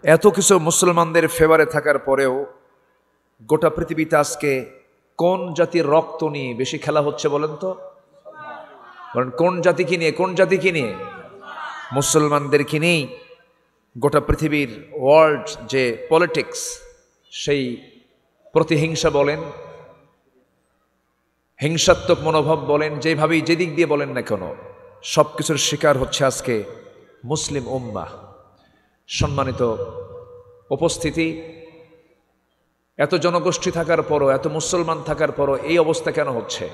এত কিছু মুসলমানদের ফেভারে থাকার পরেও গোটা পৃথিবীতে আজকে কোন জাতির রক্ত নিয়ে বেশি খেলা হচ্ছে বলেন তো? বলেন কোন জাতিকে নিয়ে? কোন জাতিকে নিয়ে? মুসলমানদেরকে নিয়েই গোটা পৃথিবীর ওয়ার্ল্ড যে পলিটিক্স, সেই প্রতিহিংসা বলেন, হিংসাত্মক মনোভাব বলেন, যেভাবেই যেদিক দিয়ে বলেন না কেন, সব কিছুর শিকার হচ্ছে আজকে মুসলিম উম্মাহ। সম্মানিত উপস্থিতি, এত জনগোষ্ঠী থাকার পরও, এত মুসলমান থাকার পরও এই অবস্থা কেন হচ্ছে?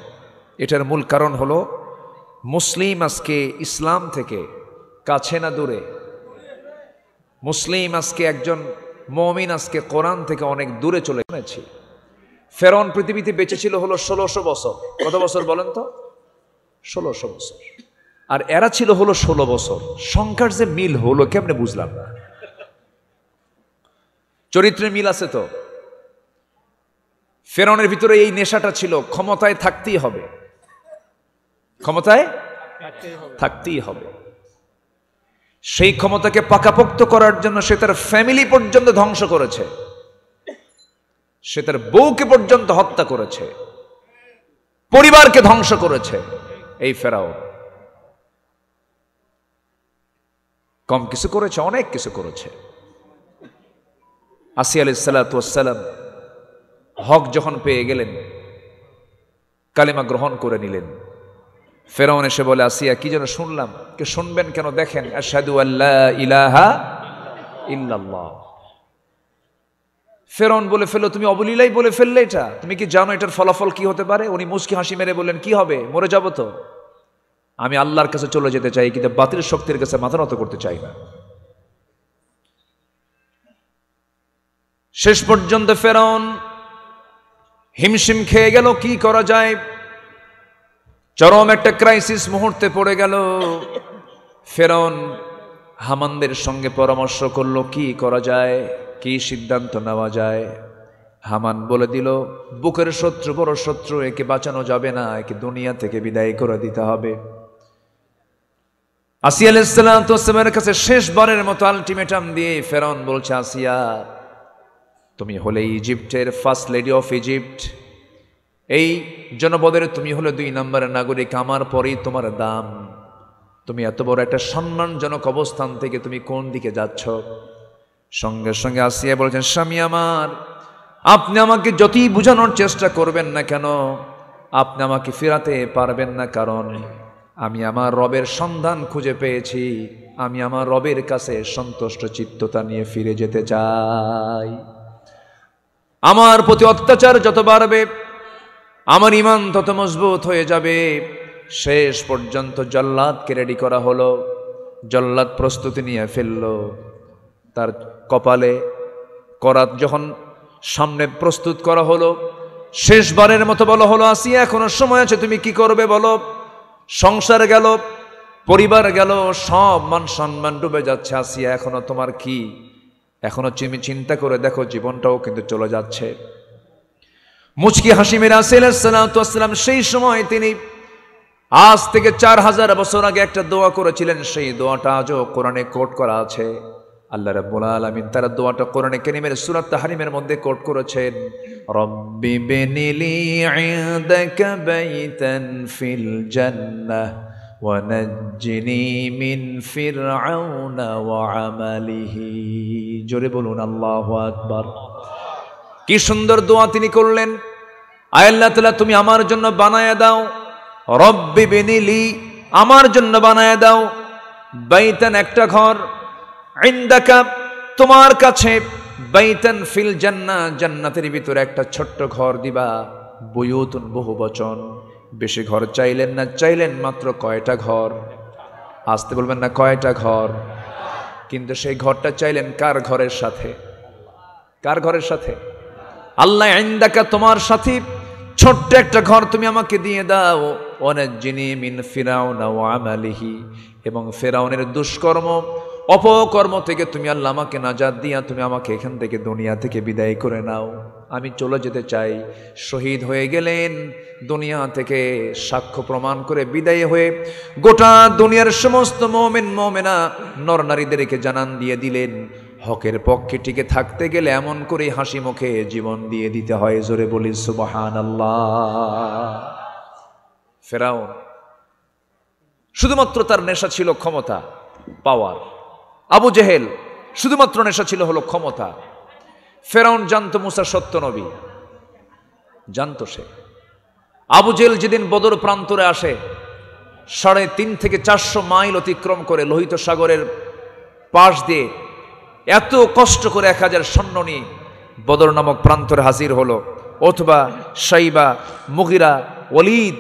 এটার মূল কারণ হলো মুসলিম আজকে ইসলাম থেকে কাছে না দূরে? মুসলিম আজকে একজন মুমিন আজকে কোরআন থেকে অনেক দূরে চলে গেছে। ফেরাউন পৃথিবীতে বেঁচে ছিল হলো 1600 বছর। কত বছর বলেন তো? 1600 বছর। আর এরা ছিল হলো 16 বছর। সংখ্যার যে মিল হলো কেমনে বুঝলাম না। চরিত্রের মিল আছে তো। ফেরাউনের ভিতরে এই নেশাটা ছিল, ক্ষমতায় থাকতেই হবে, ক্ষমতায় থাকতেই হবে। সেই ক্ষমতাকে পাকাপোক্ত করার জন্য সে তার ফ্যামিলি পর্যন্ত ধ্বংস করেছে, সে তার বউকে পর্যন্ত হত্যা করেছে, পরিবারকে ধ্বংস করেছে। এই ফেরাউন কম কিছু করেছে? অনেক কিছু করেছে। আসিয়া আলাইহিস সালাতু ওয়াস সালাম হক যখন পেয়ে গেলেন, কালিমা গ্রহণ করে নিলেন, ফেরাউন এসে বলে, আসিয়া কি যেন শুনলাম। কে শুনবেন কেন? দেখেন, আশহাদু আল্লা ইলাহা ইল্লাল্লাহ। ফেরাউন বলে ফেললো, তুমি অবলীলাই বলে ফেললে এটা, তুমি কি জানো এটার ফলাফল কি হতে পারে? উনি মুচকি হাসি মেরে বললেন, কি হবে? মরে যাব তো। আমি আল্লাহর কাছে চলে যেতে চাই, কিন্তু বাতিল শক্তির কাছে মাথা নত করতে চাই না। শেষ পর্যন্ত ফেরাউন হিমশিম খেয়ে গেল, কি করা যায়। চরম একটা ক্রাইসিস মুহূর্তে পড়ে গেল। ফেরাউন হামানদের সঙ্গে পরামর্শ করলো, কি করা যায়, কি সিদ্ধান্ত নেওয়া যায়। হামান বলে দিল, বুকের শত্রু বড় শত্রু, একে বাঁচানো যাবে না, একে দুনিয়া থেকে বিদায় করে দিতে হবে। আসিয়া আলাইহিস সালাতু ওয়াস সালামের কাছে শেষবারের মতো আলটিমেটাম দিয়ে ফেরাউন বলছে, আসিয়া তুমি হলে ইজিপ্টের ফার্স্ট লেডি অফ ইজিপ্ট, এই জনপদের তুমি হলে 2 নম্বরের নাগরিক, আমার পরেই তোমার দাম। তুমি এত বড় একটা সম্মানজনক অবস্থান থেকে তুমি কোন দিকে যাচ্ছ? সঙ্গে সঙ্গে আসিয়া বলছেন, স্বামী আমার, আপনি আমাকে যতই বোঝানোর চেষ্টা করবেন না কেন, আপনি আমাকে ফেরাতে পারবেন না, কারণ আমি আমার রবের সন্ধান খুঁজে পেয়েছি। আমি আমার রবের কাছে সন্তুষ্ট চিত্ততা নিয়ে ফিরে যেতে চাই। আমার প্রতি অত্যাচার যত বাড়বে, আমার ঈমান তত মজবুত হয়ে যাবে। শেষ পর্যন্ত জল্লাদকে রেডি করা হলো। জল্লাদ প্রস্তুতি নিয়ে ফেললো। তার কপালে করাত যখন সামনে প্রস্তুত করা হলো, শেষবারের মতো বলা হলো, আসিয়া এখনো সময় আছে, তুমি কি করবে বলো। সংসার গেল, পরিবার গেল, সব মান সম্মান ডুবে যাচ্ছে। আসিয়া এখনো তোমার কি? এখনো তুমি চিন্তা করে দেখো, জীবনটাও কিন্তু চলে যাচ্ছে। মুচকি হাসি মেরে আসিয়া আলাইহিস সালাতু ওয়াস সালাম সেই সময় তিনি আজ থেকে 4000 বছর আগে একটা দোয়া করেছিলেন। সেই দোয়াটা আজও কোরআনে কোট করা আছে। আল্লাহ রাব্বুল আলামিন তার দোয়াটা কোরআনে কারীমের সূরা তাহরিমের মধ্যে কোট করেছেন, রব্বি বিনিলি ইনদাকা বাইতান ফিল জান্নাহ ওয়া নাজ্জিনি মিন ফিরআউনা ওয়া আমালিহি। জোরে বলুন আল্লাহু আকবার। কি সুন্দর দোয়া তিনি করলেন। আয় আল্লাহ তাআলা, তুমি আমার জন্য বানায়া দাও, রব্বি বিনিলি, আমার জন্য বানায়া দাও, বাইতান একটা ঘর, ইনদাকা তোমার কাছে, বাইতান ফিল জান্নাহ জান্নাতের ভিতরে একটা ছোট্ট ঘর দিবা। বুয়ুতুন বহুবচন, বেশি ঘর চাইলেন না, চাইলেন মাত্র কয়টা ঘর? আসতে বলবেন না, কয়টা ঘর? কিন্তু সেই ঘরটা চাইলেন কার ঘরের সাথে? কার ঘরের সাথে? আল্লাহ, ইনদাকা তোমার সাথে ছোট্ট একটা ঘর তুমি আমাকে দিয়ে দাও, ওয়ানাজ্জিনি মিন ফিরআউনা ওয়া আমালিহি, এবং ফেরাউনের দুষ্কর্ম অপকর্ম থেকে তুমি আল্লাহ আমাকে নাজাত দিয়া তুমি আমাকে এখান থেকে দুনিয়া থেকে বিদায় করে নাও। আমি চলে যেতে চাই। শহীদ হয়ে গেলেন, দুনিয়া থেকে সাক্ষ্য প্রমাণ করে বিদায় হয়ে গোটা দুনিয়ার সমস্ত মুমিন মুমিনা নর নারীদেরকে জানান দিয়ে দিলেন, হকের পক্ষে টিকে থাকতে গেলে এমন করে হাসি মুখে জীবন দিয়ে দিতে হয়। জোরে বলি সুবহানাল্লাহ। ফেরাউন শুধুমাত্র তার নেশা ছিল ক্ষমতা, পাওয়ার। আবু জেহেল শুধুমাত্র নেশা ছিল হলো ক্ষমতা। ফেরাউন জানতো মুসা সত্য নবী, জানতো সে। আবু জেহেল যেদিন বদর প্রান্তরে আসে, 3.5 থেকে 400 মাইল অতিক্রম করে লোহিত সাগরের পাশ দিয়ে এত কষ্ট করে 1000 সৈন্য নিয়ে বদর নামক প্রান্তরে হাজির হলো। অথবা সাইবা, মুগিরা, ওয়ালিদ,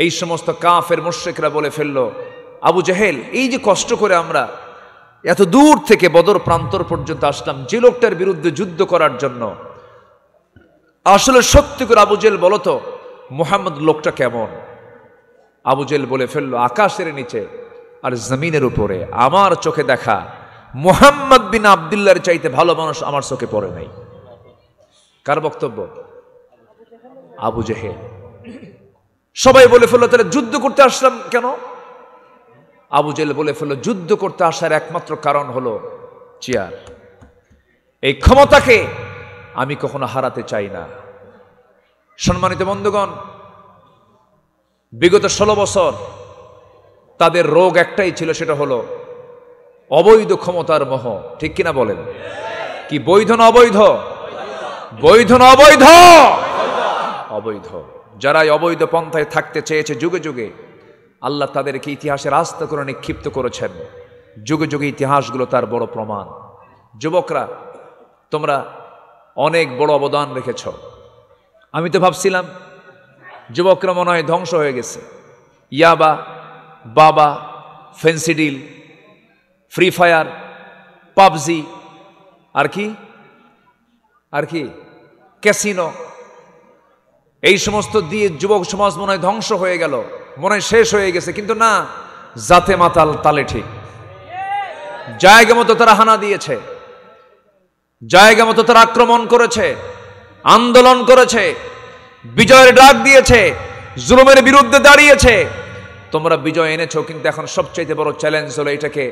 এই সমস্ত কাফের মুশরিকরা বলে ফেললো, আবু জেহেল, এই যে কষ্ট করে আমরা এত দূর থেকে বদর প্রান্তর পর্যন্ত আসলাম যে লোকটার বিরুদ্ধে যুদ্ধ করার জন্য, আসলে সত্যি করে আবু জেহেল বলতো মুহাম্মদ লোকটা কেমন? আবু জেহেল বলে ফেললো, আকাশের নিচে আর জমিনের উপরে আমার চোখে দেখা মুহাম্মদ বিন আব্দুল্লাহর চাইতে ভালো মানুষ আমার চোখে পড়ে নাই। কার বক্তব্য? আবু জেহেল। সবাই বলে ফেললো, তাহলে যুদ্ধ করতে আসলাম কেন? আবু জেহেল বলে ফেললো, যুদ্ধ করতে আসার একমাত্র কারণ হলো চেয়ার। এই ক্ষমতাকে আমি কখনো হারাতে চাই না। সম্মানিত বন্ধুগণ, বিগত 16 বছর তাদের রোগ একটাই ছিল, সেটা হলো অবৈধ ক্ষমতার মোহ। ঠিক কিনা বলেন? কি বৈধ না অবৈধ? বৈধ না অবৈধ? অবৈধ। যারা অবৈধ পন্থায় থাকতে চেয়েছে যুগে যুগে, আল্লাহ তাদেরকে ইতিহাসের আস্ত করে নিক্ষিপ্ত করেছেন। যুগে যুগে ইতিহাসগুলো তার বড় প্রমাণ। যুবকরা, তোমরা অনেক বড় অবদান রেখেছ। আমি তো ভাবছিলাম যুবকরা মনে হয় ধ্বংস হয়ে গেছে। ইয়াবা, বাবা, ফেন্সিডিল, ফ্রি ফায়ার, পাবজি, আর কি ক্যাসিনো, এই সমস্ত দিয়ে যুবক সমাজ মনে হয় ধ্বংস হয়ে গেল, মনে হয় শেষ হয়ে গেছে। কিন্তু না, জাতে মাতাল তালে ঠিক। জায়গা মতো তারা হানা দিয়েছে, জায়গা মতো তারা আক্রমণ করেছে, আন্দোলন করেছে, বিজয়ের ডাক দিয়েছে, জুলুমের বিরুদ্ধে দাঁড়িয়েছে। তোমরা বিজয় এনেছো, কিন্তু এখন সবচেয়ে বড় চ্যালেঞ্জ হলো এটাকে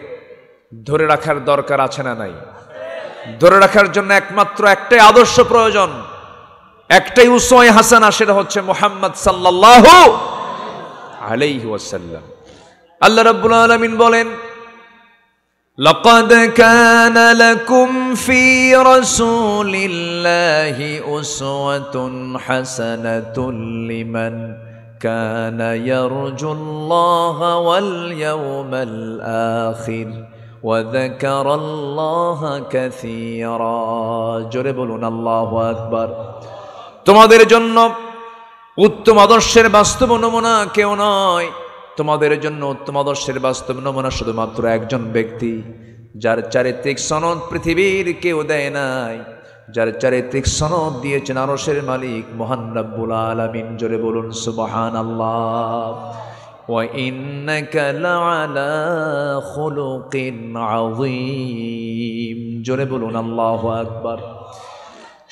ধরে রাখার দরকার আছে না নাই? ধরে রাখার জন্য একমাত্র একটাই আদর্শ প্রয়োজন, একটাই উসওয়া হাসানা, সেটা হচ্ছে মুহাম্মদ সাল্লাল্লাহু আলাইহি ওয়াসাল্লাম। আল্লাহ রাব্বুল আলামিন বলেন, লাকাদ কানা লাকুম ফি রাসূলিল্লাহি উসওয়াতুন হাসানাতুন লিমান কানা ইয়ারজুল্লাহা ওয়াল ইয়াওমাল আখির ওয়া যাকারাল্লাহা কাসীরা। জোরে বলুন আল্লাহু আকবার। তোমাদের জন্য উত্তম আদর্শের বাস্তব নমুনা কেউ নয়। তোমাদের জন্য উত্তম আদর্শের বাস্তব নমুনা শুধুমাত্র একজন ব্যক্তি, যার চারিত্রিক সনদ পৃথিবীর কেউ দেয় নাই, যার চারিত্রিক সনদ দিয়েছেন আরশের মালিক মহান রব্বুল আলামিন। জোরে বলুন সুবহানাল্লাহ। ওয়া ইন্নাকা লাআলা খুলুকিন আযীম। জোরে বলুন আল্লাহু আকবার।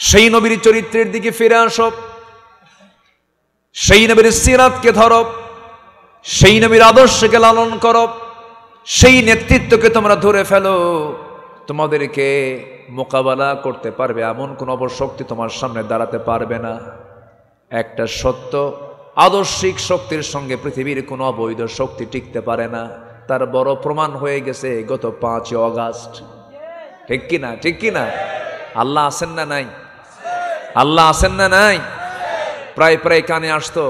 সেই নবীর চরিত্রের দিকে ফিরে আসো, সেই নবীর সিরাতকে ধরো, সেই নবীর আদর্শকে লালন করো, সেই নেতৃত্বকে তোমরা ধরে ফেলো। তোমাদেরকে মোকাবেলা করতে পারবে এমন কোন অপশক্তি তোমার সামনে দাঁড়াতে পারবে না। একটা সত্য আদর্শিক শক্তির সঙ্গে পৃথিবীর কোনো অবৈধ শক্তি টিকতে পারে না। তার বড় প্রমাণ হয়ে গেছে গত 5 অগাস্ট। ঠিক কিনা? ঠিক কিনা? আল্লাহ আছেন না নাই? আল্লাহ আছেন না নাই? প্রায় প্রায় কানে আসতো,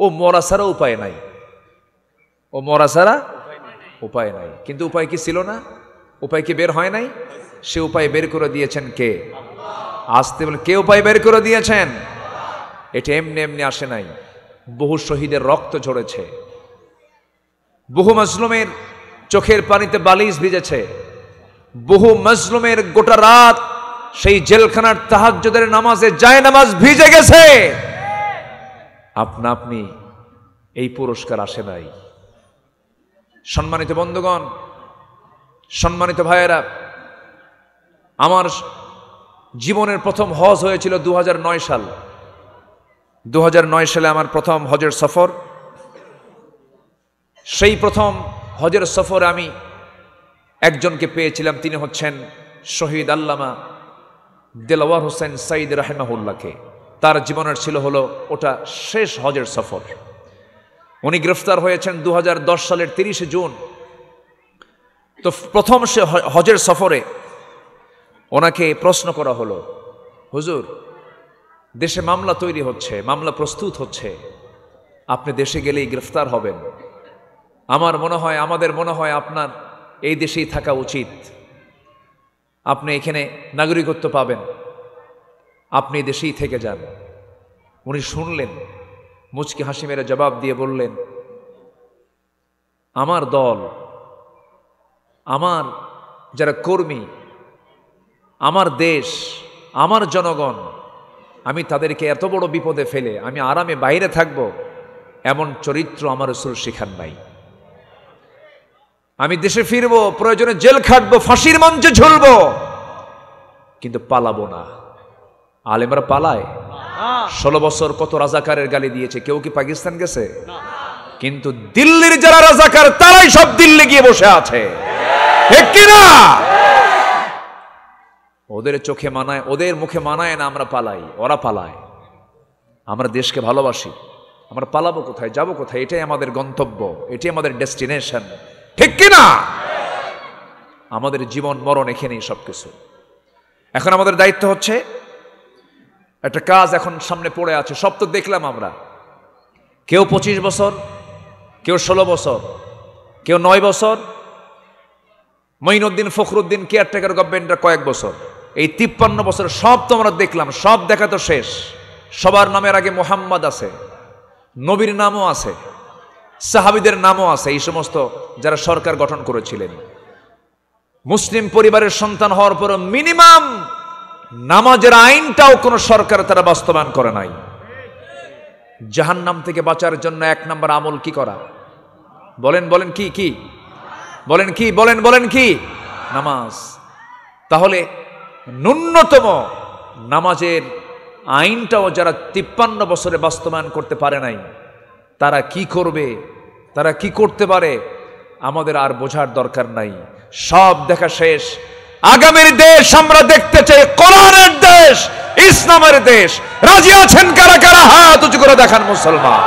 ও মরা ছাড়া উপায় নাই, ও মরা ছাড়া উপায় নাই। কিন্তু উপায় কি ছিল না? উপায় কি বের হয় নাই? সে উপায় বের করে দিয়েছেন কে? আসতে বলে কে উপায় বের করে দিয়েছেন? এটা এমনি এমনি আসে নাই। বহু শহীদের রক্ত ঝরেছে, বহু মাজলুমের চোখের পানিতে বালিশ ভিজেছে, বহু মাজলুমের গোটা রাত সেই জেলখানার তাহাজ্জুদের নামাজে যায় নামাজ ভিজে গেছে। আপনা আপনি এই পুরস্কার আসে নাই। সম্মানিত বন্ধুগণ, সম্মানিত ভাইয়েরা, আমার জীবনের প্রথম হজ হয়েছিল 2009 সাল। 2009 সালে আমার প্রথম হজের সফর। সেই প্রথম হজের সফরে আমি একজনকে পেয়েছিলাম, তিনি হচ্ছেন শহীদ আল্লামা দেলাওয়ার হোসেন সাইদ রাহিমাহুল্লাহকে। তার জীবনের ছিল হলো ওটা শেষ হজের সফর। উনি গ্রেফতার হয়েছেন 2010 সালের 30 জুন। তো প্রথম সে হজের সফরে ওনাকে প্রশ্ন করা হলো, হুজুর দেশে মামলা তৈরি হচ্ছে, মামলা প্রস্তুত হচ্ছে, আপনি দেশে গেলেই গ্রেফতার হবেন, আমাদের মনে হয় আপনার এই দেশেই থাকা উচিত, আপনি এখানে নাগরিকত্ব পাবেন, আপনি দেশেই থেকে যান। উনি শুনলেন, মুচকি হাসি মেরে জবাব দিয়ে বললেন, আমার দল, আমার যারা কর্মী, আমার দেশ, আমার জনগণ, আমি তাদেরকে এত বড় বিপদে ফেলে আমি আরামে বাইরে থাকব, এমন চরিত্র আমার রাসূল শিখান নাই। আমি দেশে ফিরব, প্রয়োজনে জেল খাটবো, ফাঁসির মঞ্চে ঝুলবো, কিন্তু পালাবো না। আলেমরা পালায়? 16 বছর কত রাজাকারের গালি দিয়েছে, কেউ কি পাকিস্তান গেছে? কিন্তু দিল্লির যারা রাজাকার তারাই সব দিল্লি গিয়ে বসে আছে, ঠিক কিনা? ওদের চোখে মানায়, ওদের মুখে মানায় না আমরা পালাই, ওরা পালায়। আমরা দেশকে ভালোবাসি, আমরা পালাবো কোথায়, যাব কোথায়? এটাই আমাদের গন্তব্য, এটাই আমাদের ডেস্টিনেশন, ঠিক কিনা? আমাদের জীবন মরণ এখানেই সবকিছু। এখন আমাদের দায়িত্ব হচ্ছে, একটা কাজ এখন সামনে পড়ে আছে, সব তো দেখলাম আমরা। কেউ 25 বছর, কেউ 16 বছর, কেউ 9 বছর, মঈনুদ্দিন ফখরুদ্দিন কেয়ারটেকার গভর্নমেন্টের কয়েক বছর, এই 53 বছর সব তো আমরা দেখলাম। সব দেখা তো শেষ। সবার নামের আগে মোহাম্মদ আছে, নবীর নামও আছে, সাহাবীদের নামও আছে, এই সমস্ত যারা সরকার গঠন করেছিলেন। মুসলিম পরিবারের সন্তান হওয়ার পর মিনিমাম নামাজের আইনটাও কোন সরকার তারা বাস্তবায়ন করে নাই। জাহান্নাম থেকে বাঁচার জন্য 1 নম্বর আমল কি করা? বলেন বলেন কি কি বলেন কি বলেন বলেন কি? নামাজ। তাহলে ন্যূনতম নামাজের আইনটাও যারা 53 বছরে বাস্তবায়ন করতে পারে নাই, তারা কি করবে, তারা কি করতে পারে আমাদের আর বোঝার দরকার নাই। সব দেখা শেষ। আগামীর দেশ আমরা দেখতে চাই কোরআনের দেশ, ইসলামের দেশ। রাজি আছেন কারা কারা? হাত উঁচু করে দেখান মুসলমান।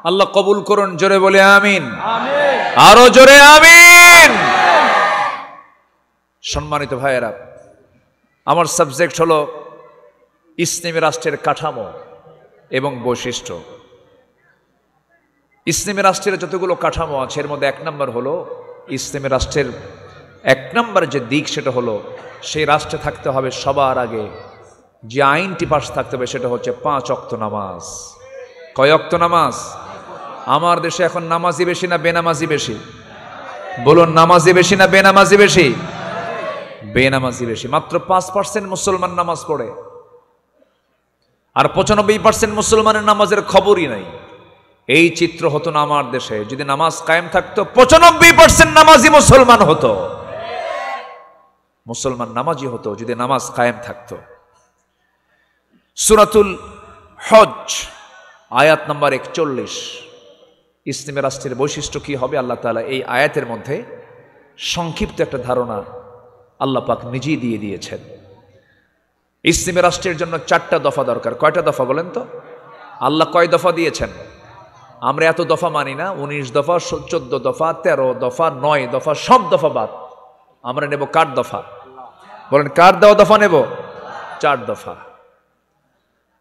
আল্লাহ কবুল করুন, জোরে বলে আমিন, আরো জোরে আমিন। সম্মানিত ভাইয়েরা, আমার সাবজেক্ট হলো ইসলামী রাষ্ট্রের কাঠামো এবং বৈশিষ্ট্য। ইসলামী রাষ্ট্রের যতগুলো কাঠামো আছে এর মধ্যে 1 নম্বর হলো, ইসলামী রাষ্ট্রের 1 নম্বর যে দিক সেটা হলো, সেই রাষ্ট্রে থাকতে হবে সবার আগে যে আইনটি পাশ থাকতে হবে সেটা হচ্ছে 5 ওয়াক্ত নামাজ। কয় ওয়াক্ত নামাজ? আমার দেশে এখন নামাজি বেশি না বেনামাজি বেশি? বলুন, নামাজি বেশি না বেনামাজি বেশি? বেনামাজি বেশি। মাত্র 5% মুসলমান নামাজ পড়ে, আর 95% মুসলমানের নামাজের খবরই নাই। এই চিত্র হতো না আমার দেশে যদি নামাজ কায়েম থাকতো। 95% নামাজি মুসলমান হতো, মুসলমান নামাজি হতো যদি নামাজ কায়েম থাকতো। সূরাতুল হজ আয়াত নাম্বার 41। ইসলামী রাষ্ট্রের বৈশিষ্ট্য কি হবে আল্লাহ তাআলা এই আয়াতের মধ্যে সংক্ষিপ্ত একটা ধারণা আল্লাহ পাক নিজেই দিয়ে দিয়েছেন। ইসলামী রাষ্ট্রের জন্য 4টা দফা দরকার। কয়টা দফা বলেন তো? আল্লাহ কয় দফা দিয়েছেন? আমরা এত দফা মানি না। 19 দফা, 14 দফা, 13 দফা, 9 দফা, সব দফা বাদ। আমরা নেব কার দফা? বলেন, কার দেওয়া দফা নেব? 4 দফা।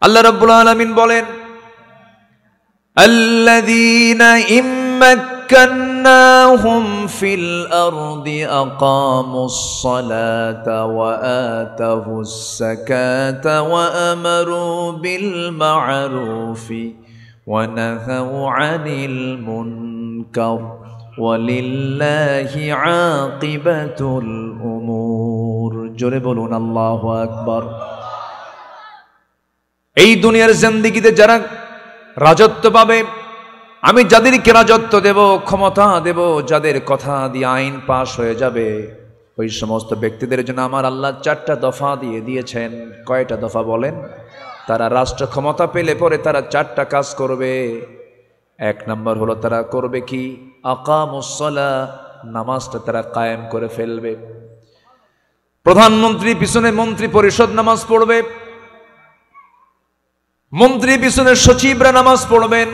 আল্লাহ রাব্বুল আলামিন বলেন, আল্লাযীনা ইম্মাক্কান مكناهم في الأرض أقاموا الصلاة وآتوا الزكاة وأمروا بالمعروف ونهوا عن المنكر ولله عاقبة الأمور জোরে বলুন আল্লাহু আকবার। এই দুনিয়ার জিন্দেগিতে যারা রাজত্ব পাবে, আমি যাদেরকে রাজত্ব দেব, ক্ষমতা দেব, যাদের কথা দিয়ে আইন পাশ হয়ে যাবে, ওই সমস্ত ব্যক্তিদের জন্য আমার আল্লাহ 4টা দফা দিয়ে দিয়েছেন। কয়টা দফা বলেন? তারা রাষ্ট্র ক্ষমতা পেলে পরে তারা 4টা কাজ করবে। 1 নম্বর হলো তারা করবে কি? আকামুস সালাহ, নামাজটা তারা কায়েম করে ফেলবে। প্রধানমন্ত্রী পিছনে মন্ত্রী পরিষদ নামাজ পড়বে, মন্ত্রী পিছনে সচিবরা নামাজ পড়বেন,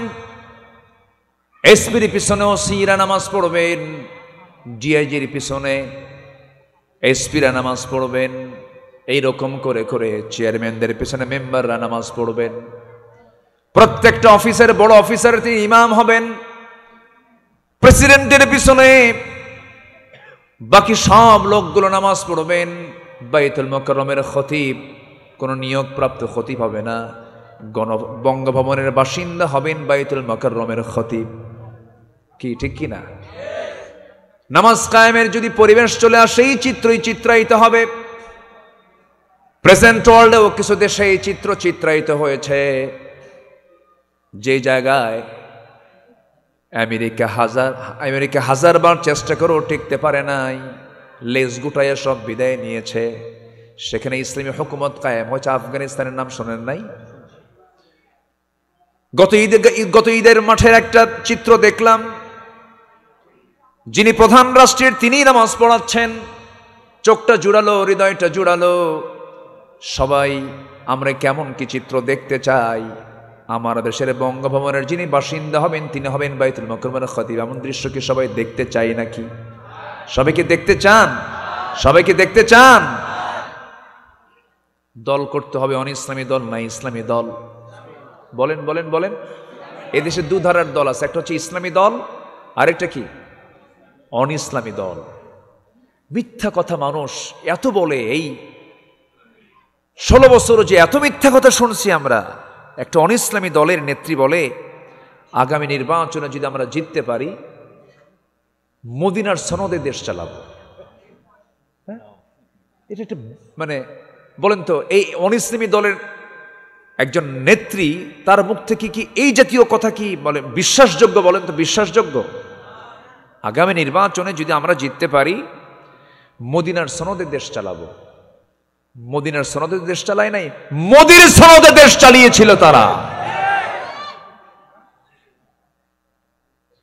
এসপির পিছনে ওসিরা নামাজ পড়বেন, ডিআইজির পিছনে এসপিরা নামাজ পড়বেন। এইরকম করে করে চেয়ারম্যানদের পিছনে মেম্বাররা নামাজ পড়বেন। প্রত্যেকটা অফিসের বড় অফিসার তিনি ইমাম হবেন। প্রেসিডেন্টের পিছনে বাকি সব লোকগুলো নামাজ পড়বেন। বাইতুল মুকাররমের খতিব কোনো নিয়োগপ্রাপ্ত খতিব হবে না, বঙ্গভবনের বাসিন্দা হবেন বাইতুল মুকাররমের খতিব। কি ঠিক কি না? নামাজ কায়েমের যদি পরিবেশ চলে আসে, এই চিত্রই চিত্রায়িত হবে। প্রেজেন্ট ওয়ার্ল্ডেও কিছু দেশে এই চিত্র চিত্রায়িত হয়েছে, যে জায়গায় আমেরিকা হাজারবার চেষ্টা করেও টিকতে পারে নাই, লেজ গুটাইয়া সব বিদায় নিয়েছে। সেখানে ইসলামী হুকুমত কায়েম হয়েছে। আফগানিস্তানের নাম শোনেন নাই? গত ঈদের মাঠের একটা চিত্র দেখলাম, যিনি প্রধান রাষ্ট্রের তিনি নামাজ পড়াচ্ছেন। চোখটা জুড়ালো, হৃদয়টা জুড়ালো। সবাই আমরা কেমন কি চিত্র দেখতে চাই? আমার দেশের বঙ্গভবনের যিনি বাসিন্দা হবেন তিনি হবেন বাইতুল মুকাররমের খতিব। এমন দৃশ্য কি সবাই দেখতে চাই নাকি? সবাইকে দেখতে চান? সবাইকে দেখতে চান? দল করতে হবে, অনিসলামী দল না ইসলামী দল। বলেন বলেন বলেন। এদেশে 2 ধারার দল আছে, একটা হচ্ছে ইসলামী দল, আরেকটা কি? অনিসলামী দল। মিথ্যা কথা মানুষ এত বলে, এই 16 বছরও যে এত মিথ্যা কথা শুনছি আমরা। একটা অনিসলামী দলের নেত্রী বলে, আগামী নির্বাচনে যদি আমরা জিততে পারি মদিনার সনদে দেশ চালাবো। এটা একটা মানে বলেন তো, এই অনিসলামী দলের একজন নেত্রী, তার মুখ থেকে কি এই জাতীয় কথা কি বলে বিশ্বাসযোগ্য? বলেন তো, বিশ্বাসযোগ্য? আগামী নির্বাচনে যদি আমরা জিততে পারি মদিনার সনদে দেশ চালাবো। মদিনার সনদে দেশ চালায় নাই, মোদির সনদে দেশ চালিয়েছিল তারা।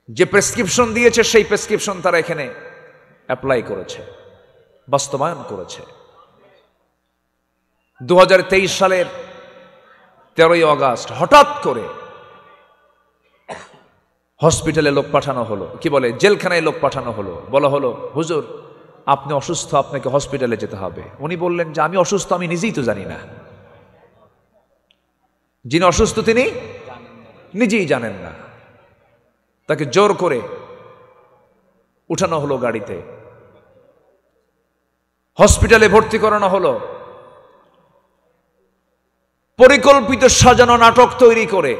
যে প্রেসক্রিপশন দিয়েছে সেই প্রেসক্রিপশন তারা এখানে অ্যাপ্লাই করেছে, বাস্তবায়ন করেছে। 2023 সালের 13ই আগস্ট হঠাৎ করে হসপিটালে লোক পাঠানো হলো, কি বলে জেলখানায় লোক পাঠানো হলো। বলা হলো, হুজুর আপনি অসুস্থ, আপনাকে হসপিটালে যেতে হবে। উনি বললেন যে আমি অসুস্থ, আমি নিজেই তো জানি না। যিনি অসুস্থ তিনি নিজেই জানেন না। তাকে জোর করে উঠানো হলো গাড়িতে, হসপিটালে ভর্তি করানো হলো। পরিকল্পিত সাজানো নাটক তৈরি করে,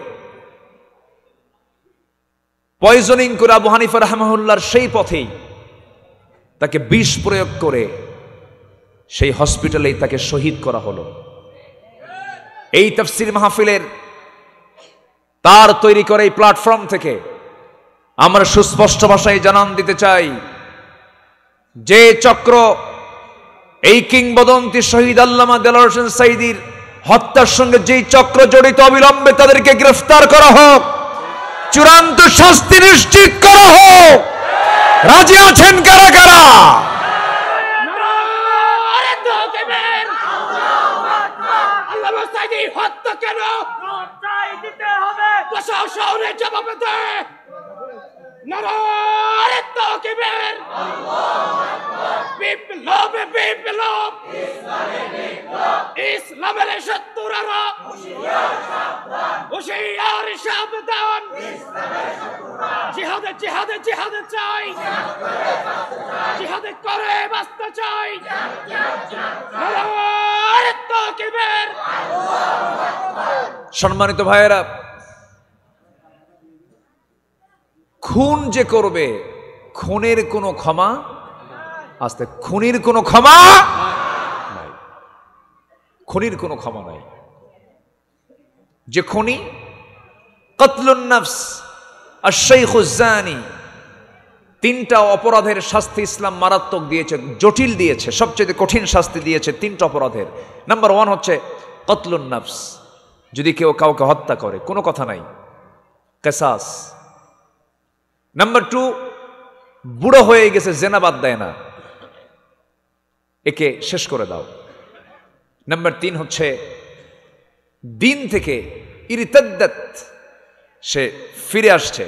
পয়জনিং করে আবু হানিফা রাহমাহুল্লাহর সেই পথেই তাকে বিষ প্রয়োগ করে সেই হসপিটালেই তাকে শহীদ করা হলো। এই তাফসীর মাহফিলের তার তৈরি করে এই প্ল্যাটফর্ম থেকে আমরা সুস্পষ্ট ভাষায় জানান দিতে চাই, যে চক্র এই কিংবদন্তি শহীদ আল্লামা দেলোয়ার হোসেন সাঈদীর হত্যার সঙ্গে যেই চক্র জড়িত, অবিলম্বে তাদেরকে গ্রেফতার করা হোক, চূড়ান্ত শাস্তি নিশ্চিত করা হোক। রাজি আছেন কারা কারা? আল্লামা সাঈদী হত্যা কেন দিতে হবে, প্রশাসনের জবাব দে। নারায়ে তাকবীর, আল্লাহু আকবার। বিপ্লব বিপ্লব, ইসলামের শত্রুরা হুঁশিয়ার সাবধান, হুঁশিয়ার সাবধান। জিহাদের জিহাদে জিহাদে চাই, জিহাদে করে বাঁচতে চাই। নারায়ে তাকবীর। সম্মানিত ভাইয়েরা, খুন যে করবে, খুনের কোনো ক্ষমা, আস্তে, খুনির কোনো ক্ষমা নাই, খুনির কোনো ক্ষমা নাই। যে খুনি, কতলুন নফস, আশ-শাইখুজ জানি, তিনটা অপরাধের শাস্তি ইসলাম মারাত্মক দিয়েছে, জটিল দিয়েছে, সবচেয়ে কঠিন শাস্তি দিয়েছে তিনটা অপরাধের। নাম্বার 1 হচ্ছে কতলুন নফস, যদি কেউ কাউকে হত্যা করে, কোনো কথা নাই, কিসাস। নাম্বার 2, বুড়ো হয়ে গেছে, জেনা বাদ দেয় না, একে শেষ করে দাও। নাম্বার 3 হচ্ছে দিন থেকে ইরতাদ্দাত, সে ফিরে আসছে,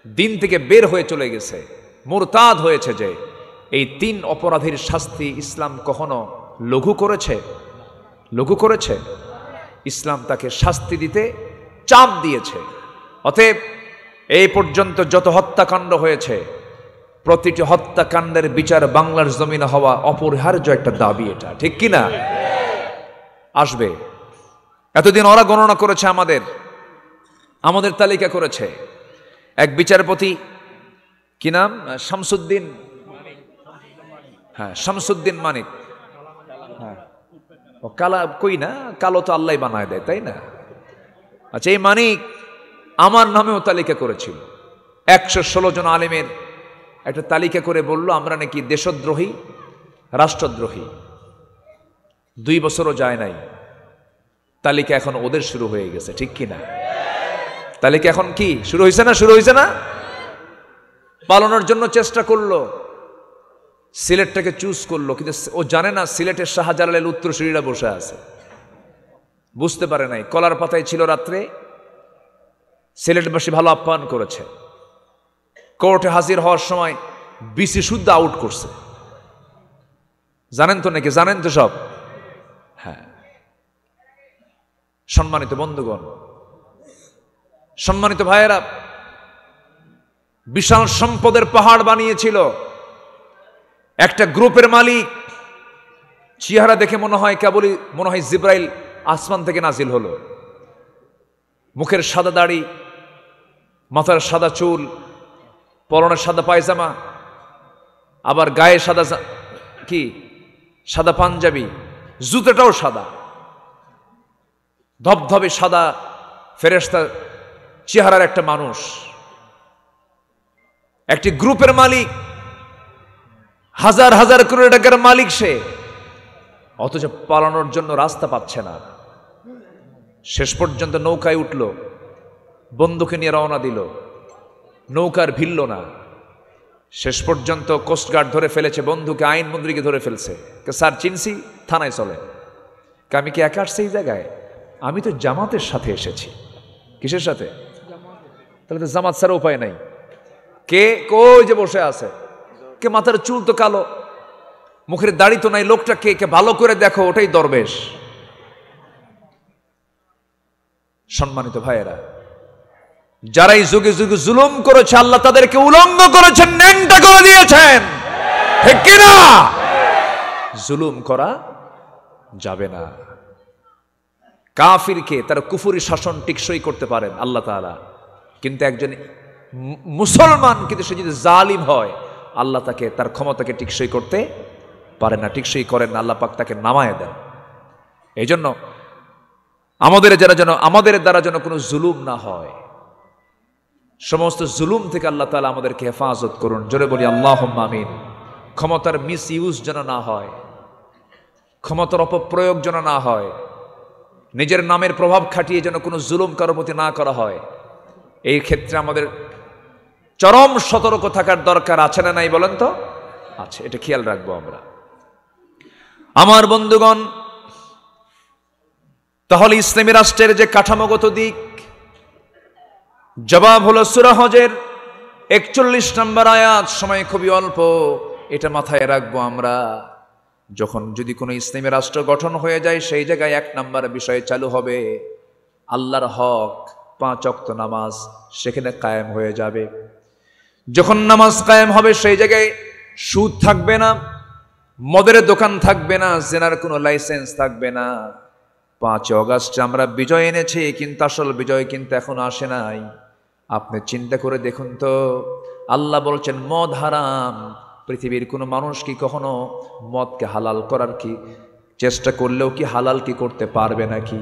দিন থেকে বের হয়ে চলে গেছে, মুরতাদ হয়েছে। যে এই 3 অপরাধীর শাস্তি ইসলাম কখনো লঘু করেছে? লঘু করেছে? ইসলাম তাকে শাস্তি দিতে চাপ দিয়েছে। অতএব এই পর্যন্ত যত হত্যাকাণ্ড হয়েছে, প্রতিটি হত্যাকাণ্ডের বিচার বাংলার জমিনে হওয়া অপরিহার্য একটা দাবি, এটা ঠিক কিনা? আসবে। এতদিন ওরা গণনা করেছে, আমাদের তালিকা করেছে। এক বিচারপতি, কি নাম, শামসুদ্দিন, হ্যাঁ শামসুদ্দিন মানিক, হ্যাঁ ও কালা কই না, কালো তো আল্লাহ বানায় দেয়, তাই না? আচ্ছা, এই মানিক আমার নামেও তালিকা করেছিল। 116 জন আলেমের একটা তালিকা করে বলল আমরা নাকি দেশদ্রোহী, রাষ্ট্রদ্রোহী। 2 বছরও যায় নাই, তালিকা এখন ওদের শুরু হয়ে গেছে, ঠিক কিনা? তালিকা এখন কি শুরু হয়েছে না? শুরু হয়েছে না? পালানোর জন্য চেষ্টা করলো, সিলেটটাকে চুজ করলো, কিন্তু ও জানে না সিলেটের শাহজালালের উত্তরসূরিরা বসে আছে, বুঝতে পারে নাই। কলার পাতায় ছিল রাত্রে, সিলেটবাসী ভালো আপ্যায়ন করেছে। কোর্টে হাজির হওয়ার সময় বিসি শুদ্ধ আউট করছে, জানেন তো নাকি? জানেন তো সব? হ্যাঁ। সম্মানিত বন্ধুগণ, সম্মানিত ভাইয়েরা, বিশাল সম্পদের পাহাড় বানিয়েছিল একটা গ্রুপের মালিক। চেহারা দেখে মনে হয় কেবলই মনে হয় জিব্রাইল আসমান থেকে নাজিল হলো। মুখের সাদা দাড়ি, মাথার সাদা চুল, পরনের সাদা পায়জামা, আবার গায়ে সাদা কি সাদা পাঞ্জাবি, জুতোটাও সাদা, ধবধবে সাদা ফেরেশতা চেহারার একটা মানুষ, একটি গ্রুপের মালিক, হাজার হাজার কোটি টাকার মালিক সে, অথচ পালানোর জন্য রাস্তা পাচ্ছে না। শেষ পর্যন্ত নৌকায় উঠল, বন্দুকে নিয়ে রওনা দিল, নৌকার ভিড়ল না। শেষ পর্যন্ত কোস্টগার্ড ধরে ফেলেছে, বন্ধুকে আইনমন্ত্রীকে ধরে ফেলছে। স্যার চিনছি, থানায় চলে। আমি কি একা আসছি এই জায়গায়? আমি তো জামাতের সাথে এসেছি। কিসের সাথে? তাহলে তো জামাত ছাড়া উপায় নাই। কে কই যে বসে আছে? কে মাথার চুল তো কালো, মুখের দাড়ি তো নাই, লোকটা কে? কে ভালো করে দেখো, ওটাই দরবেশ। সম্মানিত ভাইয়েরা, যারাই যুগে যুগে জুলুম করেছে, আল্লাহ তাদেরকে উলঙ্গ করেছেন, ন্যাংটা করে দিয়েছেন, ঠিক কিনা? জুলুম করা যাবে না। কাফিরকে তার কুফরি শাসন টিকসই করতে পারেন আল্লাহ তাআলা, কিন্তু একজন মুসলমান কিন্তু সে যদি জালিম হয়, আল্লাহ তাকে তার ক্ষমতাকে টিকসই করতে পারেন না, টিকসই করেন না, আল্লাহ পাক তাকে নামায় দেন। এই জন্য আমাদের দ্বারা যেন কোনো জুলুম না হয়, সমস্ত জুলুম থেকে আল্লাহ তাআলা আমাদেরকে হেফাজত করুন। জোরে বলি আল্লাহুম্মা আমিন। ক্ষমতার মিস ইউজ যেন না হয়, ক্ষমতার অপপ্রয়োগ যেন না হয়, নিজের নামের প্রভাব খাটিয়ে যেন কোনো জুলুম কারোর প্রতি না করা হয়। এই ক্ষেত্রে আমাদের চরম সতর্ক থাকার দরকার আছে না নাই বলেন তো? আছে, এটা খেয়াল রাখবো আমরা। আমার বন্ধুগণ, তাহলে ইসলামী রাষ্ট্রের যে কাঠামোগত দিক, জবাব হলো সূরা হজের 41 নম্বর আয়াত। সময় খুবই অল্প, এটা মাথায় রাখবো আমরা। যখন যদি কোনো ইসলামী রাষ্ট্র গঠন হয়ে যায়, সেই জায়গায় 1 নম্বর বিষয় চালু হবে, আল্লাহর হক 5 ওয়াক্ত নামাজ সেখানে কায়েম হয়ে যাবে। যখন নামাজ কায়েম হবে সেই জায়গায় সুদ থাকবে না, মদের দোকান থাকবে না, জেনার কোনো লাইসেন্স থাকবে না। 5 অগাস্টে আমরা বিজয় এনেছি, কিন্তু আসল বিজয় কিন্তু এখনো আসে নাই। আপনি চিন্তা করে দেখুন তো, আল্লাহ বলছেন মদ হারাম। পৃথিবীর কোনো মানুষ কি কখনো মদকে হালাল করার কি চেষ্টা করলেও কি হালাল কি করতে পারবে নাকি?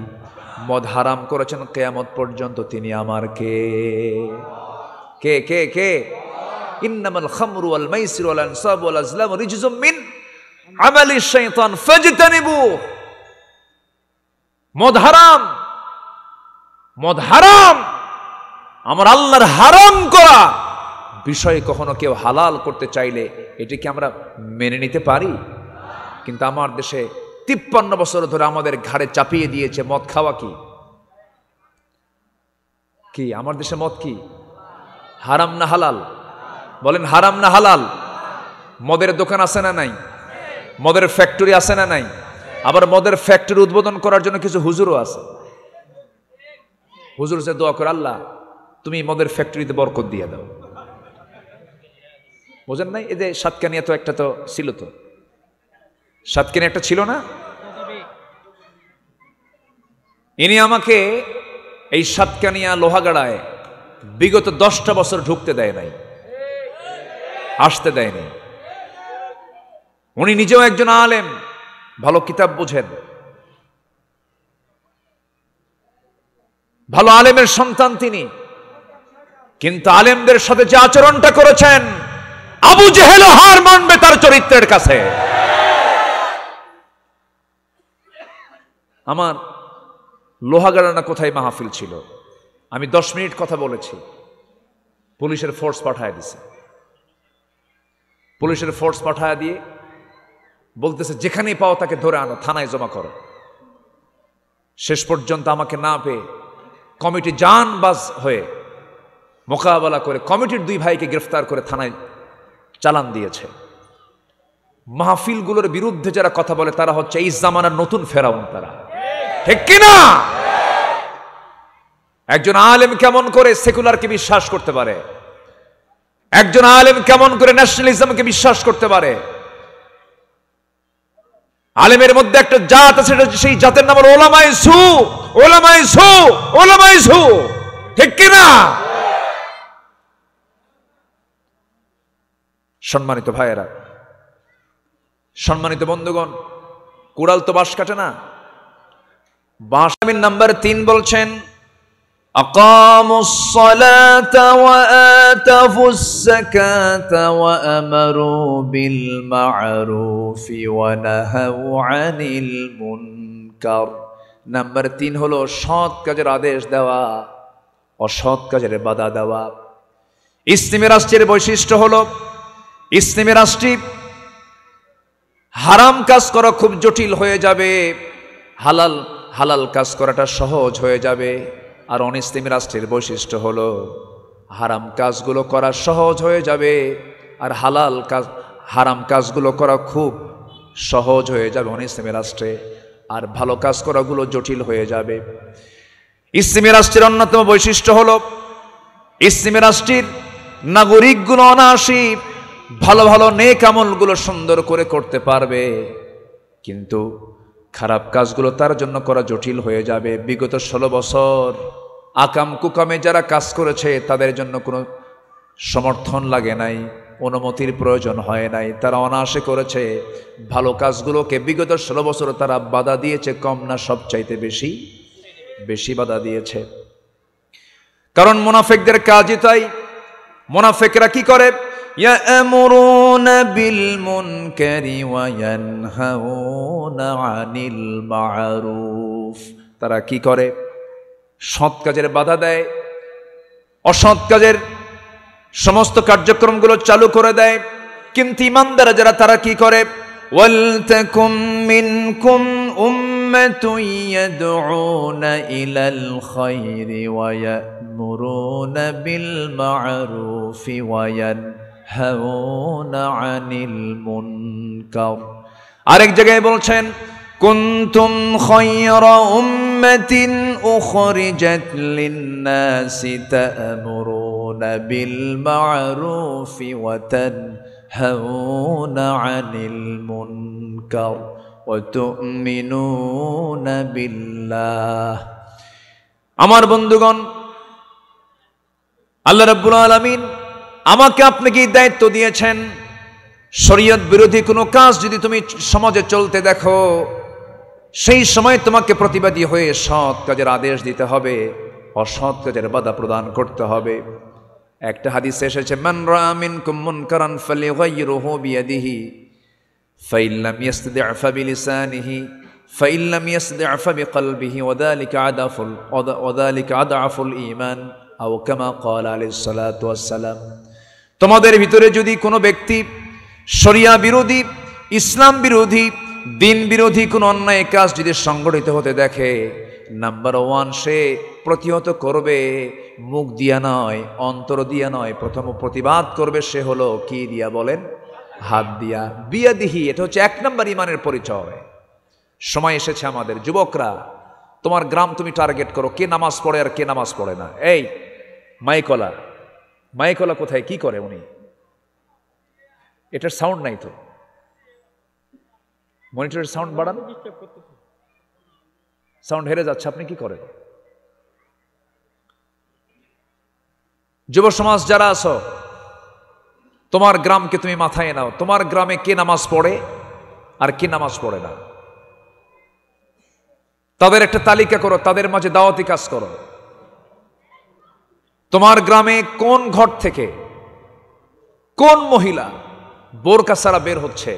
মদ হারাম করেছেন কিয়ামত পর্যন্ত তিনি আমার কে কে কে কে ইন্নামাল খামরু ওয়াল মাইসিরু ওয়াল আনসাবু ওয়াল আজলামু রিজসুম মিন আমালি শাইতান ফাজতানিবু। মদ হারাম, মদ হারাম, আমার আল্লাহর হারাম করা বিষয় কখনো কেউ হালাল করতে চাইলে এটি কি আমরা মেনে নিতে পারি? কিন্তু আমার দেশে 53 বছর ধরে আমাদের ঘাড়ে চাপিয়ে দিয়েছে মদ খাওয়া কি কি আমার দেশে মদ কি হারাম না হালাল? বলেন হারাম না হালাল? মদের দোকান আছে না নাই? মদের ফ্যাক্টরি আছে না নাই? আবার মদের ফ্যাক্টরি উদ্বোধন করার জন্য কিছু হুজুরও আছে। হুজুর যে দোয়া করে, আল্লাহ তুমি মদের ফ্যাক্টরিতে বরকত দিয়ে দাও। বোঝেন নাই? এই যে সাতকানিয়া তো একটা তো ছিল, তো সাতকানিয়া একটা ছিল না? ইনি আমাকে এই সাতকানিয়া লোহাগাড়ায় বিগত 10টা বছর ঢুকতে দেয় নাই, আসতে দেয় নাই। উনি নিজেও একজন আলেম, ভালো কিতাব বুঝেন, ভালো আলেমের সন্তান তিনি। কিন্তু আলেমদের সাথে যে আচরণটা করেছেন, আবু জেহেলও হার মানবে তার চরিত্রের কাছে। আমার লোহাগাড়া না কোথায় মাহফিল ছিল, আমি 10 মিনিট কথা বলেছি, পুলিশের ফোর্স পাঠায় দিছে। পুলিশের ফোর্স পাঠায় দিয়ে বলতেছে যেখানেই পাও তাকে ধরে আনো, থানায় জমা করো। শেষ পর্যন্ত আমাকে না পেয়ে কমিটি জানবাজ হয়ে মোকাবেলা করে কমিটির 2 ভাইকে গ্রেফতার করে থানায় চালান দিয়েছে। মাহফিলগুলোর বিরুদ্ধে যারা কথা বলে তারা হচ্ছে এই জামানার নতুন ফেরাউন। তারা ঠিক কিনা? একজন আলেম কেমন করে সেকুলারকে বিশ্বাস করতে পারে? একজন আলেম কেমন করে ন্যাশনালিজমকে বিশ্বাস করতে পারে? আলেমের মধ্যে একটা জাত আছে, সেই জাতের নাম হলো ওলামায়ে সু। ওলামায়ে সু, ওলামায়ে সু, ঠিক কিনা? সম্মানিত ভাইয়েরা, সম্মানিত বন্ধুগণ, কুড়াল তো বাঁশ কাটে না। বাঁশ নাম্বার 3 বলছেন আকামুস সালাতা ওয়া আতাফুস যাকাতা ওয়া আমারু বিল মা'রুফি ওয়া নাহাউ আনিল মুনকার। নাম্বার 3 হলো সৎ কাজের আদেশ দেওয়া, অসৎ কাজের বাধা দেওয়া। ইসলামী রাষ্ট্রের বৈশিষ্ট্য হলো, ইসলামী রাষ্ট্রে হারাম কাজ করা খুব জটিল হয়ে যাবে, হালাল হালাল কাজ করাটা সহজ হয়ে যাবে। আর অনিসলামী রাষ্ট্রের বৈশিষ্ট্য হলো হারাম কাজগুলো করা সহজ হয়ে যাবে, আর হারাম কাজগুলো করা খুব সহজ হয়ে যাবে অনিসলামী রাষ্ট্রে, আর ভালো কাজ করাগুলো জটিল হয়ে যাবে। ইসলামী রাষ্ট্রের অন্যতম বৈশিষ্ট্য হলো ইসলামী রাষ্ট্রের নাগরিকগুলো অনায়াসে ভালো ভালো নেক আমলগুলো সুন্দর করে করতে পারবে, কিন্তু খারাপ কাজগুলো তার জন্য করা জটিল হয়ে যাবে। বিগত 16 বছর আকাম কুকামে যারা কাজ করেছে তাদের জন্য কোনো সমর্থন লাগে নাই, অনুমতির প্রয়োজন হয় নাই, তারা অনায়াসে করেছে। ভালো কাজগুলোকে বিগত 16 বছর তারা বাধা দিয়েছে, কম না সবচাইতে বেশি বেশি বাধা দিয়েছে। কারণ মুনাফিকদের কাজই তাই। মুনাফিকরা কি করে? ইয়া'মুরুনা বিল মুনকারি ওয়া ইয়ানহাউনা আনিল মা'রুফ। তারা কি করে? সৎ কাজের বাধা দেয়, অসৎ কাজের সমস্ত কার্যক্রমগুলো চালু করে দেয়। কিন্তু ইমানদাররা যারা, তারা কি করে? ওয়াল তাকুম মিনকুম উম্মাতুন ইয়াদউনা ইলাল খায়রি ওয়া ইয়া'মুরুনা বিল মা'রুফি ওয়া ইয়ানহাউনা আনিল মুনকার। আরেক জায়গায় বলছেন কুনতুম খায়রা উম্মাতিন উখরিজাত লিন-নাসি তা'মুরুনা بالمعروف وتنهون عن المنكر وتؤمنون بالله আমার বন্ধুগণ আল্লাহ রাব্বুল আলামিন আমাকে আপনাকে এই দায়িত্ব দিয়েছেন শরীয়ত বিরোধী কোনো কাজ যদি তুমি সমাজে চলতে দেখো সেই সময় তোমাকে প্রতিবাদী হয়ে সৎ কাজের আদেশ দিতে হবে অসৎ কাজের বাধা প্রদান করতে হবে একটা হাদিসে এসেছে মান রা মিনকুম মুনকারান ফালিগাইরুহু বিয়াদিহি ফাইন লাম ইসতাদি' ফাবিলিসানিহি ফাইন লাম ইসতাদি' ফাবিকলবিহি ওয়াযালিকা আদআফুল ঈমান আও কামা ক্বালা আলাইহিস সালাতু ওয়াস সালাম তোমাদের ভিতরে যদি কোনো ব্যক্তি শরিয়া বিরোধী ইসলাম বিরোধী দিন বিরোধী কোনো অন্যায় কাজ যদি সংগঠিত হতে দেখে নাম্বার 1 সে প্রতিহত করবে মুখ দিয়া নয় অন্তর দিয়া নয় প্রথম প্রতিবাদ করবে সে হলো কি দিয়া বলেন হাত দিয়া বিয়াদিহি এটা হচ্ছে 1 নম্বর ঈমানের পরিচয় সময় এসেছে আমাদের যুবকরা তোমার গ্রাম তুমি টার্গেট করো কে নামাজ পড়ে আর কে নামাজ পড়ে না এই মাইকলা কোথায় কি করে উনি এটার সাউন্ড নাই তো মনিটরের সাউন্ড বাড়ান সাউন্ড হেরে যাচ্ছে আপনি কি করেন যুব সমাজ যারা আছো তোমার গ্রামকে তুমি মাথায় নাও তোমার গ্রামে কে নামাজ পড়ে আর কে নামাজ পড়ে না তাদের একটা তালিকা করো তাদের মাঝে দাওয়াতি কাজ করো তোমার গ্রামে কোন ঘর থেকে কোন মহিলা বোরকা ছাড়া বের হচ্ছে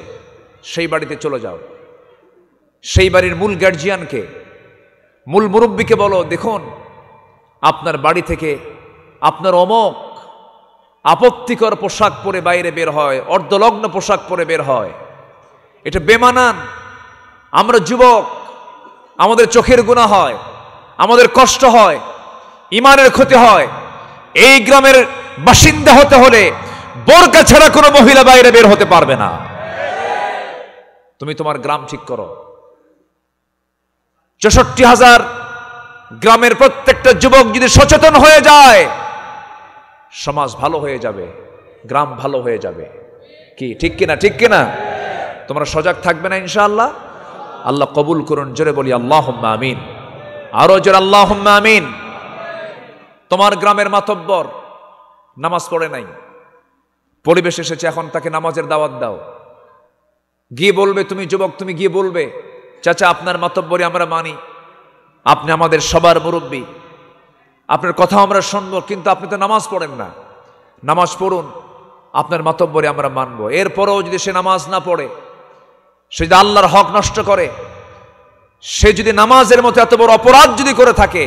সেই বাড়িতে চলে যাও সেই বাড়ির মূল গার্জিয়ানকে মূল মুরব্বীকে বলো দেখুন আপনার বাড়ি থেকে আপনার অমক আপত্তিকর পোশাক পরে বাইরে বের হয় অর্ধলগ্ন পোশাক পরে বের হয় এটা বেমানান আমরা যুবক আমাদের চোখের গুনাহ হয় আমাদের কষ্ট হয় ঈমানের ক্ষতি হয় এই গ্রামের বাসিন্দা হতে হলে বোরকা ছাড়া কোনো মহিলা বাইরে বের হতে পারবে না তুমি তোমার গ্রাম ঠিক করো ৬৪,০০০ গ্রামের প্রত্যেকটা যুবক যদি সচেতন হয়ে যায় সমাজ ভালো হয়ে যাবে গ্রাম ভালো হয়ে যাবে কি ঠিক কিনা তোমরা সজাগ থাকবে না ইনশাআল্লাহ আল্লাহ কবুল করুন জোরে বলি আল্লাহুম্মা আমিন আরো জোরে আল্লাহুম্মা আমিন তোমার গ্রামের মাতব্বর নামাজ পড়ে নাই পরিবেশ এসেছে এখন তাকে নামাজের দাওয়াত দাও গিয়ে বলবে তুমি যুবক তুমি গিয়ে বলবে চাচা আপনার মাতব্বরি আমরা মানি আপনি আমাদের সবার মুরব্বী আপনার কথা আমরা শুনবো কিন্তু আপনি তো নামাজ পড়েন না নামাজ পড়ুন আপনার মাতব্বরি আমরা মানবো এরপরেও যদি সে নামাজ না পড়ে সে যদি আল্লাহর হক নষ্ট করে সে যদি নামাজের মতো এত বড় অপরাধ যদি করে থাকে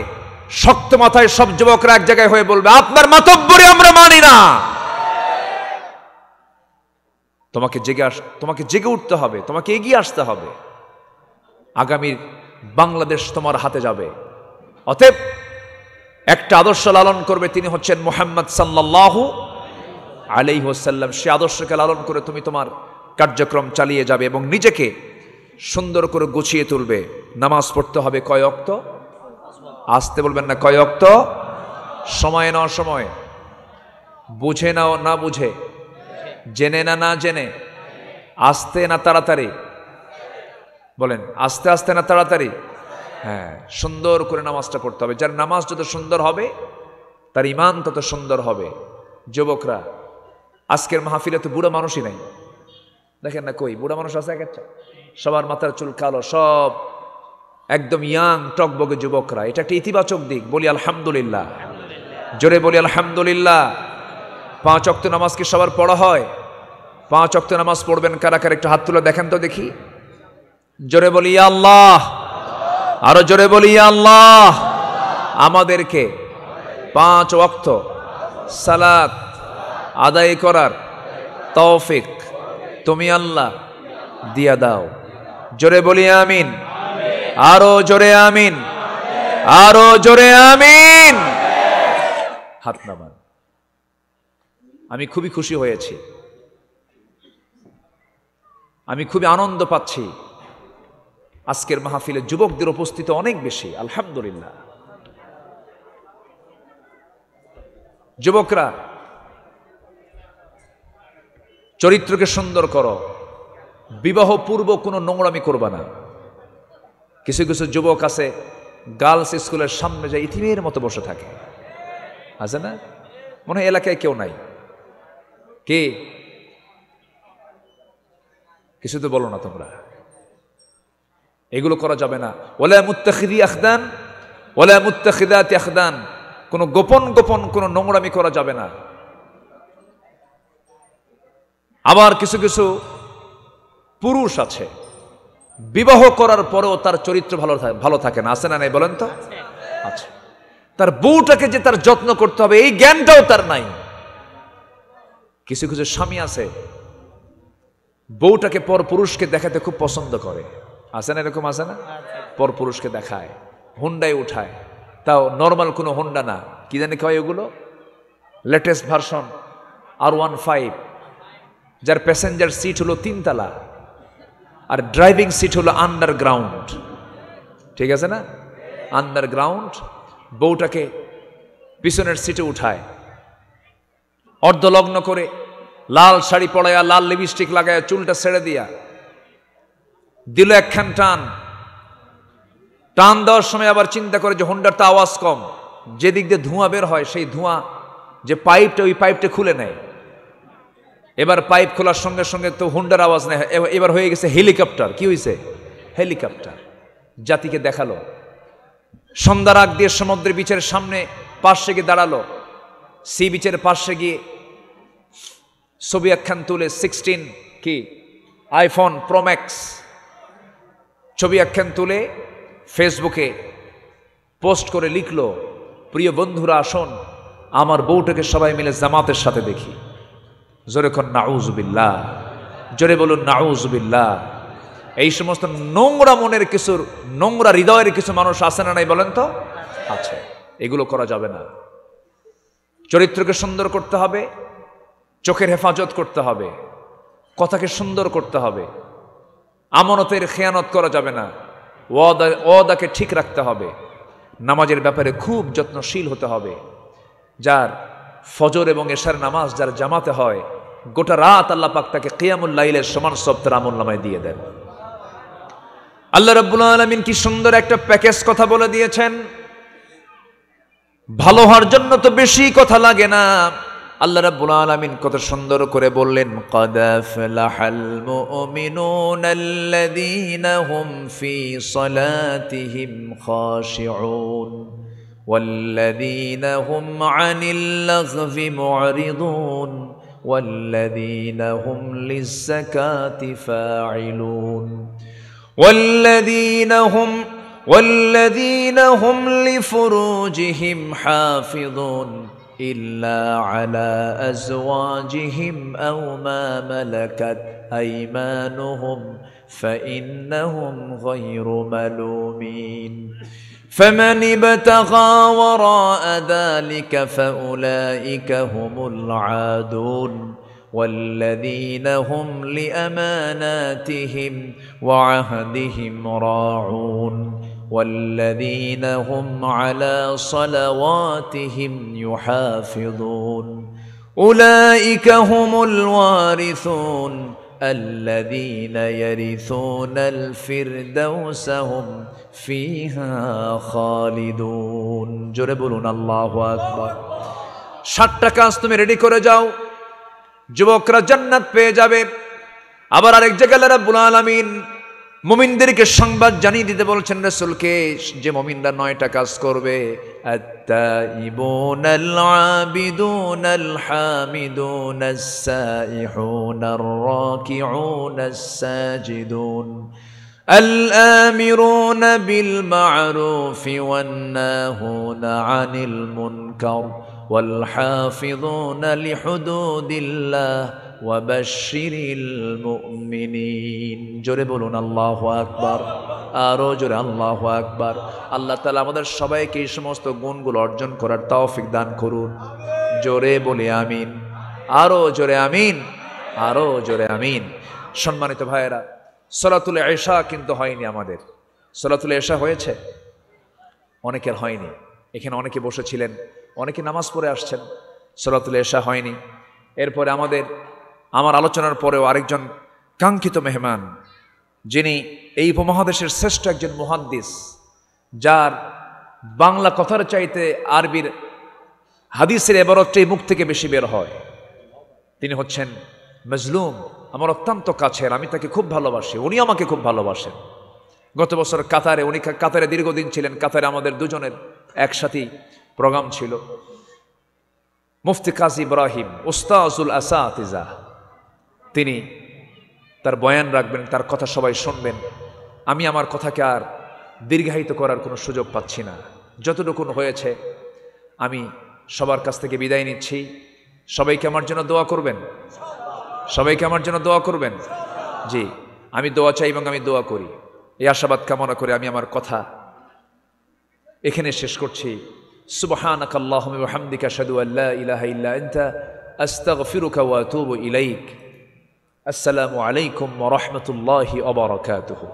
শক্ত মাথায় সব যুবকরা এক জায়গায় হয়ে বলবে আপনার মাতব্বরি আমরা মানি না তোমাকে জেগে উঠতে হবে তোমাকে এগিয়ে আসতে হবে আগামীর বাংলাদেশ তোমার হাতে যাবে অতএব একটা আদর্শ লালন করবে তিনি হচ্ছেন মুহাম্মদ সাল্লাল্লাহু আলাইহি ওয়াসাল্লাম সে আদর্শকে লালন করে তুমি তোমার কার্যক্রম চালিয়ে যাবে এবং নিজেকে সুন্দর করে গুছিয়ে তুলবে নামাজ পড়তে হবে কয় ওয়াক্ত আসতে বলবেন না কয় ওয়াক্ত সময় না সময় বুঝে নাও না বুঝে জেনে না জেনে আস্তে না তাড়াতাড়ি বলেন আস্তে আস্তে না তাড়াতাড়ি হ্যাঁ সুন্দর করে নামাজটা পড়তে হবে যার নামাজ যত সুন্দর হবে তার ঈমান তত সুন্দর হবে যুবকরা আজকের মাহফিলে তো বুড়া মানুষই নাই দেখেন না কই বুড়া মানুষ আছে একটা সবার মাথার চুল কালো সব একদম ইয়াং টকবগে যুবকরা এটা একটা ইতিবাচক দিক বলি আলহামদুলিল্লাহ জোরে বলি আলহামদুলিল্লাহ 5 ওয়াক্ত নামাজ কি সবার পড়া হয় 5 ওয়াক্ত নামাজ পড়বেন কারা কারা একটু হাত তুলে দেখেন তো দেখি জোরে বলি ইয়া আল্লাহ আরো জোরে বলি ইয়া আল্লাহ আমাদেরকে 5 ওয়াক্ত সালাত আদায় করার তৌফিক তুমি আল্লাহ দিয়া দাও জোরে বলি আমিন আরো জোরে আমিন আরো জোরে আমিন হাত নামান আমি খুবই খুশি হয়েছি আমি খুবই আনন্দ পাচ্ছি আজকের মাহফিলে যুবকদের উপস্থিতি অনেক বেশি আলহামদুলিল্লাহ যুবকরা, চরিত্রকে সুন্দর করো, বিবাহ পূর্ব কোনো নোংরামি করবা না। কিছু কিছু যুবক আছে গার্লস স্কুলের সামনে যায় ইতিমের মতো বসে থাকে, আছে না? মনে হয় এলাকায় কেউ নাই। কে? কিছু তো বলো না তোমরা। এগুলো করা যাবে না। ওয়ালা মুত্তাখিদি আখদান ওয়ালা মুত্তাখিদাতি আখদান, কোনো গোপন গোপন কোনো নোংরামি করা যাবে না। আবার কিছু কিছু পুরুষ আছে বিবাহ করার পরেও তার চরিত্র ভালো থাকে না, আছে না নাই বলেন তো? আচ্ছা, তার বউটাকে যে তার যত্ন করতে হবে এই জ্ঞানটাও তার নাই। কিছু কিছু স্বামী আছে বউটাকে পর পুরুষকে দেখাতে খুব পছন্দ করে, আছে না? এরকম আছে না? পর পুরুষকে দেখায়, হুন্ডায় উঠায়, তাও নর্মাল কোনো হুন্ডা না, কি জানি কয় ওগুলো, লেটেস্ট ভার্সন R15, যার প্যাসেঞ্জার সিট হলো 3 তলা আর ড্রাইভিং সিট হলো আন্ডারগ্রাউন্ড। ঠিক আছে না? আন্ডারগ্রাউন্ড। বউটাকে পিছনের সিটে উঠায়, অর্ধলগ্ন করে, লাল শাড়ি পরাইয়া, লাল লিপস্টিক লাগায়া, চুলটা ছেড়ে দিয়া দিল একখান টান। টান দেওয়ার সময় আবার চিন্তা করে যে হোন্ডার তো আওয়াজ কম, যেদিক দিয়ে ধোঁয়া বের হয় সেই ধোঁয়া যে পাইপটা, ওই পাইপটা খুলে নেয়। এবার পাইপ খোলার সঙ্গে সঙ্গে তো হোন্ডার আওয়াজ নেয়, এবার হয়ে গেছে হেলিকপ্টার। কি হয়েছে? হেলিকপ্টার। জাতিকে দেখালো। সন্ধ্যার আগ দিয়ে সমুদ্রের বিচের সামনে পাশে গিয়ে দাঁড়ালো, সি বিচের পাশে গিয়ে ছবি একখান তুলে 16 কি আইফোন প্রো ম্যাক্স ছবি একখান তুলে ফেসবুকে পোস্ট করে লিখলো, প্রিয় বন্ধুরা আসুন আমার বউটাকে সবাই মিলে জামাতের সাথে দেখি। জোরে কোন নাউজুবিল্লাহ, জোরে বলুন নাউজুবিল্লাহ। এই সমস্ত নোংরা মনের কিছু, নোংরা হৃদয়ের কিছু মানুষ আছে না নাই বলেন তো? আছে। এগুলো করা যাবে না। চরিত্রকে সুন্দর করতে হবে, চোখের হেফাজত করতে হবে, কথাকে সুন্দর করতে হবে, আমানতের খেয়ানত করা যাবে না, ওয়াদাকে ঠিক রাখতে হবে, নামাজের ব্যাপারে খুব যত্নশীল হতে হবে। যার ফজর এবং এশার নামাজ যার জামাতে হয়, গোটা রাত আল্লাহ পাক তাকে কিয়ামুল লাইলের সমান সব তার আমলনামায় দিয়ে দেন। আল্লাহ রাব্বুল আলামিন কি সুন্দর একটা প্যাকেজ কথা বলে দিয়েছেন। ভালো হওয়ার জন্য তো বেশি কথা লাগে না। আল্লাহ রাব্বুল আলামিন কত সুন্দর করে বললেন, ক্বাদ আফলাহাল মুমিনুনাল্লাযীনা হুম ফী সালাতিহিম খাশিউন ওয়াল্লাযীনা হুম আনিল লাগভি মু'রিদুন ওয়াল্লাযীনা হুম লিয-যাকাতি ফাঈলুন والذين هم لفروجهم حافظون إلا على أزواجهم أو ما ملكت أيمانهم فإنهم غير ملومين فمن ابتغى وراء ذلك فأولئك هم العادون والذين هم لأماناتهم وعهدهم راعون والذين هم على صلواتهم يحافظون أولئك هم الوارثون الذين يرثون الفردوس هم فيها خالدون جربون الله أكبر 7টা কাজ তুমি রেডি করে যাও, যুবকরা জান্নাত পেয়ে যাবে। আবার আরেক জায়গায় আল্লাহ রাব্বুল আলামিন মুমিনদেরকে সংবাদ জানিয়ে দিতে বলছেন রাসূলকে, যে মুমিনরা 9টা কাজ করবে, আত-তাইবুনাল আবিদুনাল হামিদুনাস সাইহুনার রাকিউনাস সাজিদুন الآمرون بالمعروف والناهون عن المنكر والحافظون لحدود الله وبشر المؤمنين জোরে বলুন আল্লাহু আকবার, আরো জোরে আল্লাহু আকবার। আল্লাহ তাআলা আমাদের সবাইকে এই সমস্ত গুণগুলো অর্জন করার তৌফিক দান করুন। জোরে বলি আমিন, আরো জোরে আমিন, আরো জোরে আমিন। সম্মানিত ভাইয়েরা, সালাতুল ইশা কিন্তু হয়নি আমাদের। সালাতুল ইশা হয়েছে? অনেকের হয়নি। এখানে অনেকে বসেছিলেন, অনেকে নামাজ পড়ে আসছেন, সালাতুল ইশা হয়নি। এরপরে আমার আলোচনার পরেও আরেকজন কাঙ্ক্ষিত মেহমান, যিনি এই উপমহাদেশের শ্রেষ্ঠ একজন মুহাদ্দিস, যার বাংলা কথার চাইতে আরবির হাদিসের এবারতটাই মুখ থেকে বেশি বের হয়, তিনি হচ্ছেন মজলুম। আমার অত্যন্ত কাছের, আমি তাকে খুব ভালোবাসি, উনি আমাকে খুব ভালোবাসেন। গত বছর কাতারে, উনি কাতারে দীর্ঘদিন ছিলেন। কাতারে আমাদের দুজনের একসাথেই প্রোগ্রাম ছিল। মুফতি কাজী ইব্রাহিম উস্তাজুল আসাতিজা, তিনি তার বয়ান রাখবেন, তার কথা সবাই শুনবেন। আমি আমার কথাকে আর দীর্ঘায়িত করার কোনো সুযোগ পাচ্ছি না। যতটুকুন হয়েছে আমি সবার কাছ থেকে বিদায় নিচ্ছি। সবাইকে আমার জন্য দোয়া করবেন, সবাইকে আমার জন্য দোয়া করবেন। জি, আমি দোয়া চাই এবং আমি দোয়া করি। এই আশাবাদ কামনা করে আমি আমার কথা এখানে শেষ করছি। সুবহানাকা আল্লাহুম্মা ওয়া বিহামদিকা আশহাদু আল লা ইলাহা ইল্লা আনতা আস্তাগফিরুকা ওয়া আতুবু ইলাইক। আসসালামু আলাইকুম ওয়া রাহমাতুল্লাহি ওয়া বারাকাতুহু।